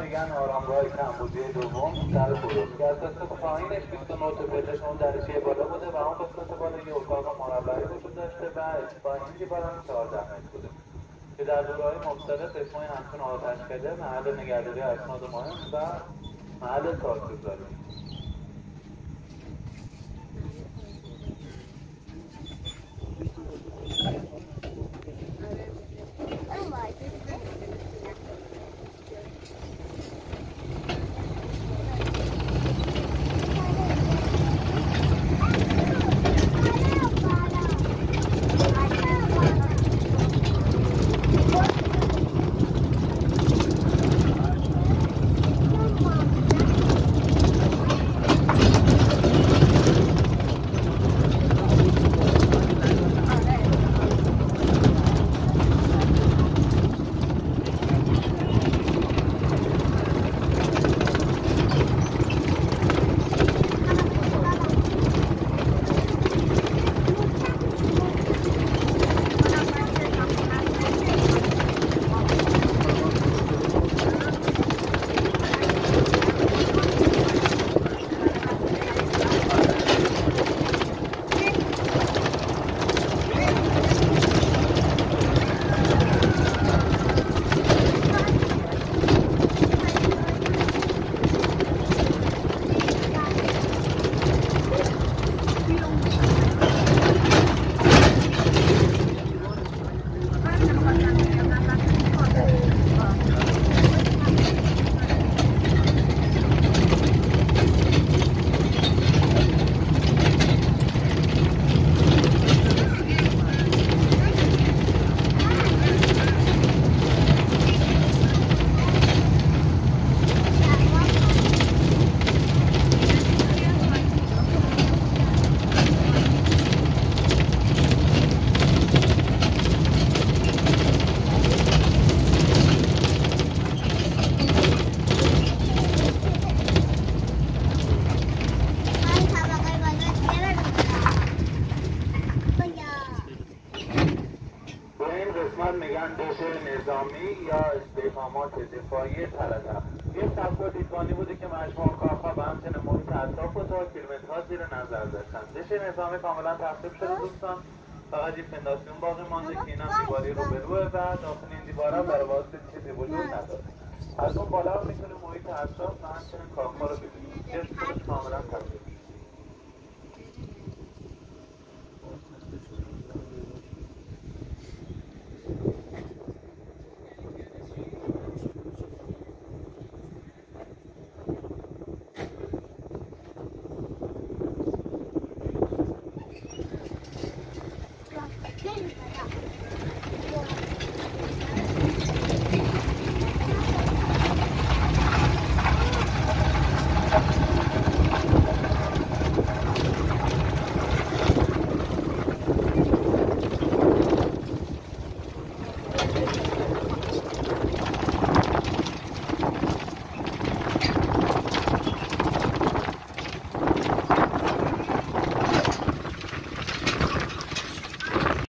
میگن آرامگاه کمبودی دوم در خروج که از قسمت پایینش 29 تا پلش اون درجه بالا بوده و اون قسمت بالا یه اتاق مربعی وجود داشته و پایینی بالا 14 متر بوده که در دوره‌های مختلف اسمای همچون آتشکده، محل نگهداری اسناد مهم و محل سازگذاری. میگن دوش نظامی یا استحکامات دفاعی طلب. یه سبک دیدبانی بوده که مجموعه کارها به همچنین محیط اطراف و تا کیلومترها زیر نظر داشتن. دش نظامی کاملا تخریب شده دوستان، فقط یه پنداسیون باقی مانده که اینم دیواری روبروه و داخل این دیوارها برای واسطه چیزی وجود نداره. از اون بالا میتونه محیط اطراف و همچنین کارها رو ببینید. کاملا